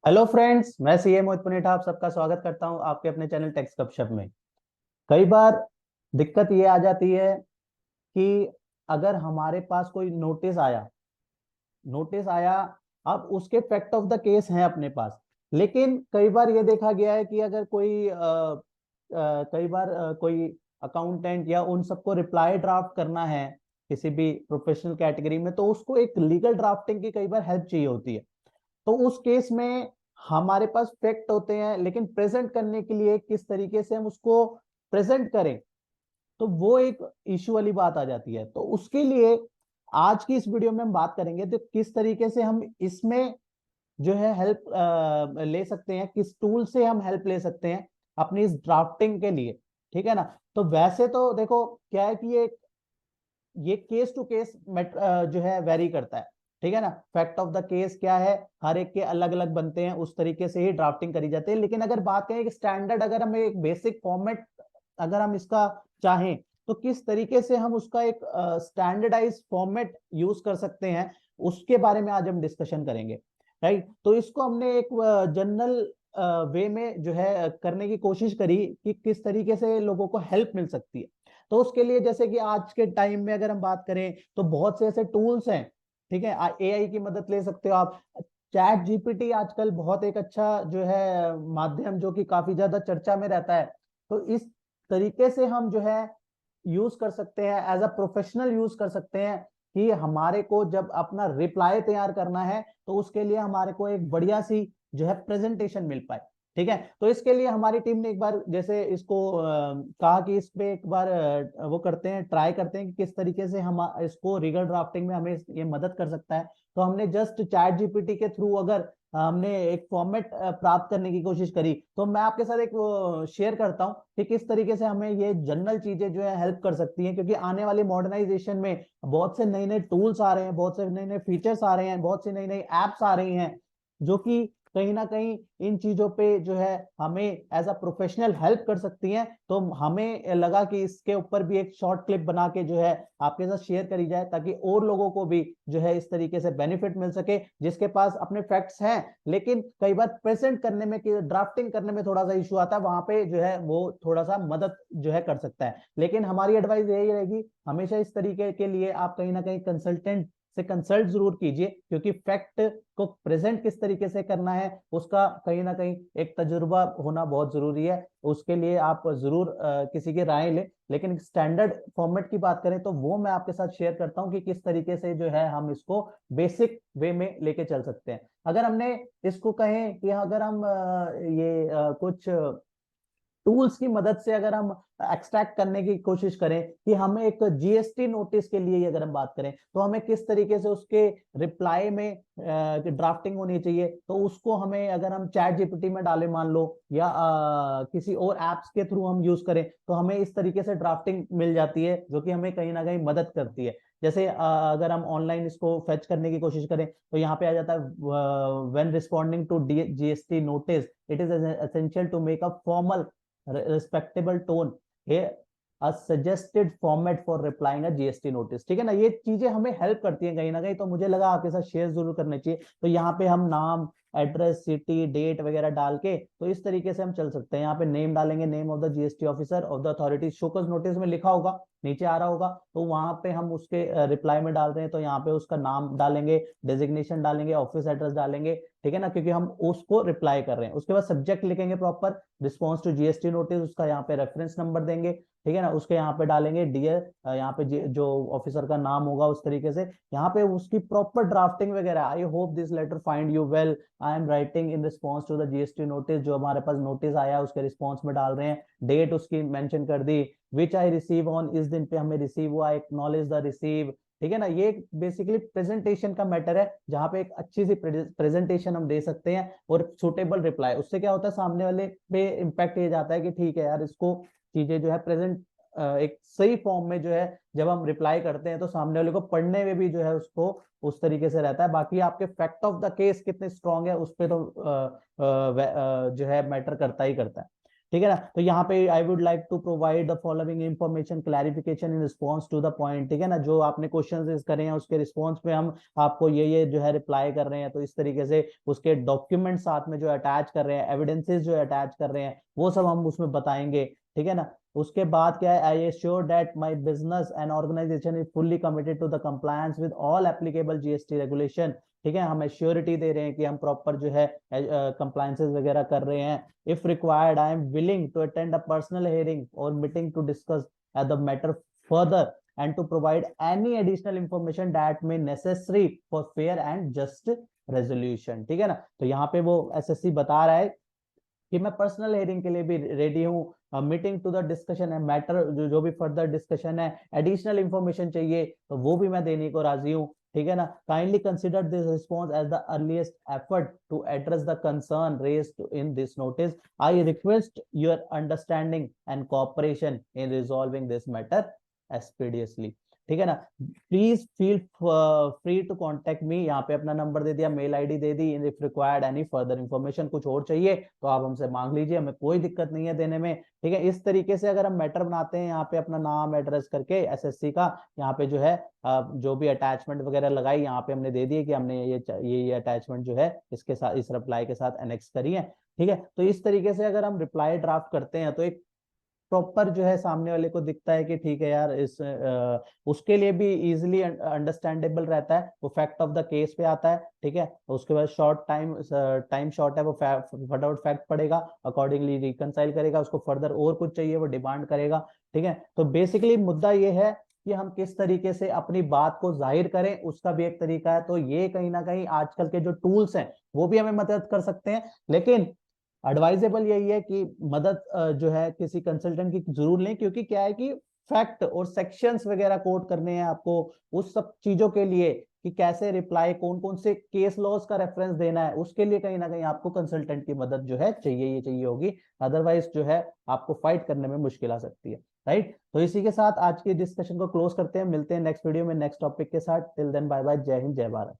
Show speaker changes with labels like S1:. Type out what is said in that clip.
S1: Hello friends, मैं CA मोहित पुनेठा आप सबका स्वागत करता हूं आपके अपने चैनल टेक्स गपशप में। कई बार दिक्कत ये आ जाती है कि अगर हमारे पास कोई नोटिस आया, अब उसके फैक्ट ऑफ द केस हैं अपने पास। लेकिन कई बार ये देखा गया है कि अगर कई बार कोई अकाउंटेंट या उन सबको रिप्लाई ड्राफ्ट करना है किसी भी प्रोफेशनल कैटेगरी में, तो उसको एक लीगल ड्राफ्टिंग की कई बार हेल्प चाहिए होती है। तो उस केस में हमारे पास फैक्ट होते हैं, लेकिन प्रेजेंट करने के लिए किस तरीके से हम उसको प्रेजेंट करें, तो वो एक इश्यू वाली बात आ जाती है। तो उसके लिए आज की इस वीडियो में हम बात करेंगे तो किस तरीके से हम इसमें जो है हेल्प ले सकते हैं, किस टूल से हम हेल्प ले सकते हैं अपनी इस ड्राफ्टिंग के लिए। ठीक है ना। तो वैसे तो देखो क्या है कि ये केस टू केस जो है वेरी करता है। ठीक है ना। फैक्ट ऑफ द केस क्या है, हर एक के अलग अलग बनते हैं, उस तरीके से ही ड्राफ्टिंग करी जाती है। लेकिन अगर बात करें एक स्टैंडर्ड, अगर हम एक बेसिक फॉर्मेट अगर हम इसका चाहें, तो किस तरीके से हम उसका एक स्टैंडर्डाइज फॉर्मेट यूज कर सकते हैं, उसके बारे में आज हम डिस्कशन करेंगे। राइट। तो इसको हमने एक जनरल वे में जो है करने की कोशिश करी कि किस तरीके से लोगों को हेल्प मिल सकती है। तो उसके लिए जैसे कि आज के टाइम में अगर हम बात करें तो बहुत से ऐसे टूल्स हैं। ठीक है। एआई की मदद ले सकते हो आप। चैट जीपीटी आजकल बहुत एक अच्छा जो है माध्यम, जो कि काफी ज्यादा चर्चा में रहता है। तो इस तरीके से हम जो है यूज कर सकते हैं, एज अ प्रोफेशनल यूज कर सकते हैं कि हमारे को जब अपना रिप्लाई तैयार करना है तो उसके लिए हमारे को एक बढ़िया सी जो है प्रेजेंटेशन मिल पाए। ठीक है। तो इसके लिए हमारी टीम ने एक बार जैसे इसको कहा कि इस पे एक बार वो करते हैं, ट्राई करते हैं कि किस तरीके से हम इसको रीगल ड्राफ्टिंग में हमें ये मदद कर सकता है। तो हमने जस्ट चैट जीपीटी के थ्रू अगर हमने एक फॉर्मेट प्राप्त करने की कोशिश करी, तो मैं आपके साथ एक शेयर करता हूं कि किस तरीके से हमें ये जनरल चीजें जो है हेल्प कर सकती हैं। क्योंकि आने वाली मॉडर्नाइजेशन में बहुत से नए नए टूल्स आ रहे हैं, बहुत से नए नए फीचर्स आ रहे हैं, बहुत सी नई नई एप्स आ रही हैं, जो कि कहीं ना कहीं इन चीजों पे जो है हमें एज अ प्रोफेशनल हेल्प कर सकती हैं। तो हमें लगा कि इसके ऊपर भी एक शॉर्ट क्लिप बना के जो है आपके साथ शेयर करी जाए, ताकि और लोगों को भी जो है इस तरीके से बेनिफिट मिल सके, जिसके पास अपने फैक्ट्स हैं लेकिन कई बार प्रेजेंट करने में, ड्राफ्टिंग करने में थोड़ा सा इशू आता है, वहां पे जो है वो थोड़ा सा मदद जो है कर सकता है। लेकिन हमारी एडवाइस यही रहेगी, हमेशा इस तरीके के लिए आप कहीं ना कहीं कंसल्टेंट से कंसल्ट जरूर कीजिए, क्योंकि फैक्ट को प्रेजेंट किस तरीके से करना है उसका कहीं ना कहीं एक तजुर्बा होना बहुत जरूरी है। उसके लिए आप जरूर किसी की राय लें। लेकिन स्टैंडर्ड फॉर्मेट की बात करें तो वो मैं आपके साथ शेयर करता हूं कि किस तरीके से जो है हम इसको बेसिक वे में लेके चल सकते हैं। अगर हमने इसको कहें कि अगर हम कुछ टूल्स की मदद से अगर हम एक्सट्रैक्ट करने की कोशिश करें कि हमें एक जीएसटी नोटिस के लिए अगर हम बात करें, तो हमें किस तरीके से उसके रिप्लाई में ड्राफ्टिंग होनी चाहिए, तो उसको हमें अगर हम चैट जीपीटी में डालें मान लो, या किसी और एप्स के थ्रू हम यूज करें, तो हमें इस तरीके से ड्राफ्टिंग मिल जाती है, जो कि हमें कहीं ना कहीं मदद करती है। जैसे अगर हम ऑनलाइन इसको फेच करने की कोशिश करें, तो यहाँ पे आ जाता है when responding to GST notice, it is essential to make a formal respectable tone, a suggested format for replying a GST notice. ठीक है ना। ये चीजें हमें हेल्प करती हैं कहीं ना कहीं, तो मुझे लगा आपके साथ शेयर जरूर करने चाहिए। तो यहाँ पे हम नाम, एड्रेस, सिटी, डेट वगैरह डाल के तो इस तरीके से हम चल सकते हैं। यहाँ पे नेम डालेंगे, name of the GST officer of the authority, showcase notice में लिखा होगा, नीचे आ रहा होगा, तो वहां पे हम उसके रिप्लाई में डाल रहे हैं तो यहाँ पे उसका नाम डालेंगे, डेजिग्नेशन डालेंगे, ऑफिस एड्रेस डालेंगे। ठीक है ना, क्योंकि हम उसको रिप्लाई कर रहे हैं। उसके बाद सब्जेक्ट लिखेंगे proper, response to GST notice, उसका यहाँ पे रेफरेंस नंबर देंगे। ठीक है ना। उसके यहाँ पे डालेंगे डियर, यहाँ पे जो ऑफिसर का नाम होगा उस तरीके से यहाँ पे उसकी प्रॉपर ड्राफ्टिंग वगैरह, I hope this letter find you well, I am writing in response to the GST notice, जो हमारे पास नोटिस आया उसके रिस्पॉन्स में डाल रहे हैं। डेट उसकी मेंशन कर दी, विच आई रिसीव ऑन, इस दिन पे हमें रिसीव हुआ, एक्नॉलेज द रिसीव। ठीक है ना। ये बेसिकली प्रेजेंटेशन का मैटर है, जहां पे एक अच्छी सी प्रेजेंटेशन हम दे सकते हैं और सुटेबल रिप्लाई। उससे क्या होता है, सामने वाले पे इम्पैक्ट ये जाता है कि ठीक है यार, इसको चीजें जो है प्रेजेंट एक सही फॉर्म में जो है जब हम रिप्लाई करते हैं, तो सामने वाले को पढ़ने में भी जो है उसको उस तरीके से रहता है। बाकी आपके फैक्ट ऑफ द केस कितने स्ट्रांग है उस पर तो जो है मैटर करता ही करता है। ठीक है ना। तो यहाँ पे I would like to provide the following information clarification in response to the point, ठीक है ना। जो आपने क्वेश्चन करे हैं उसके रिस्पॉन्स में हम आपको ये जो है रिप्लाई कर रहे हैं, तो इस तरीके से उसके डॉक्यूमेंट साथ में जो अटैच कर रहे हैं, एविडेंसेस जो अटैच कर रहे हैं, वो सब हम उसमें बताएंगे, ठीक है ना। उसके बाद क्या है, I assure that my business and organisation is fully committed to the compliance with all applicable GST regulation, ठीक है। हम एश्योरिटी दे रहे हैं कि हम प्रॉपर जो है कंप्लायंसेस वगैरह कर रहे हैं। If required, I am willing to attend a personal hearing or meeting to discuss the matter further and to provide any additional information that may necessary for fair and just resolution, ठीक है ना। तो यहाँ पे वो SSC बता रहा है कि मैं पर्सनल हेयरिंग के लिए भी रेडी हूँ, मीटिंग टू द डिस्कशन है, मैटर जो भी फर्दर डिस्कशन है, एडिशनल इंफॉर्मेशन चाहिए तो वो भी मैं देने को राजी हूँ, ठीक है ना। Kindly consider this response as the earliest effort to address the concern raised in this notice. I request your understanding and cooperation in resolving this matter expeditiously, ठीक है ना। Please feel free to contact me, यहाँ पे अपना number दे दिया, mail ID दे दी। If required any further information, कुछ और चाहिए तो आप हमसे मांग लीजिए, हमें कोई दिक्कत नहीं है देने में, ठीक है। इस तरीके से अगर हम मैटर बनाते हैं, यहाँ पे अपना नाम एड्रेस करके एसएससी का, यहाँ पे जो है जो भी अटैचमेंट वगैरह लगाई यहाँ पे हमने दे दिए कि हमने ये अटैचमेंट जो है इसके साथ, इस रिप्लाई के साथ एनेक्स करी है, ठीक है। तो इस तरीके से अगर हम रिप्लाई ड्राफ्ट करते हैं तो एक प्रॉपर जो है सामने वाले को दिखता है कि ठीक है यार, उसके लिए भी इजीली अंडरस्टैंडेबल रहता है, वो फैक्ट ऑफ द केस पे आता है, ठीक है। उसके बाद शॉर्ट टाइम शॉर्ट है, वो फटाफट फैक्ट पढ़ेगा, अकॉर्डिंगली रिकंसाइल करेगा, उसको फर्दर और कुछ चाहिए वो डिमांड करेगा, ठीक है। तो बेसिकली मुद्दा ये है कि हम किस तरीके से अपनी बात को जाहिर करें, उसका भी एक तरीका है। तो ये कहीं ना कहीं आजकल के जो टूल्स हैं वो भी हमें मदद कर सकते हैं, लेकिन एडवाइजेबल यही है कि मदद जो है किसी कंसल्टेंट की जरूर लें, क्योंकि क्या है कि फैक्ट और सेक्शंस वगैरह कोट करने हैं आपको, उस सब चीजों के लिए कि कैसे रिप्लाई, कौन कौन से केस लॉज का रेफरेंस देना है, उसके लिए कहीं ना कहीं आपको कंसल्टेंट की मदद जो है चाहिए, ये चाहिए होगी। अदरवाइज जो है आपको फाइट करने में मुश्किल आ सकती है, राइट। तो इसी के साथ आज की डिस्कशन को क्लोज करते हैं, मिलते हैं नेक्स्ट वीडियो में नेक्स्ट टॉपिक के साथ। टिल देन बाय बाय, जय हिंद, जय भारत।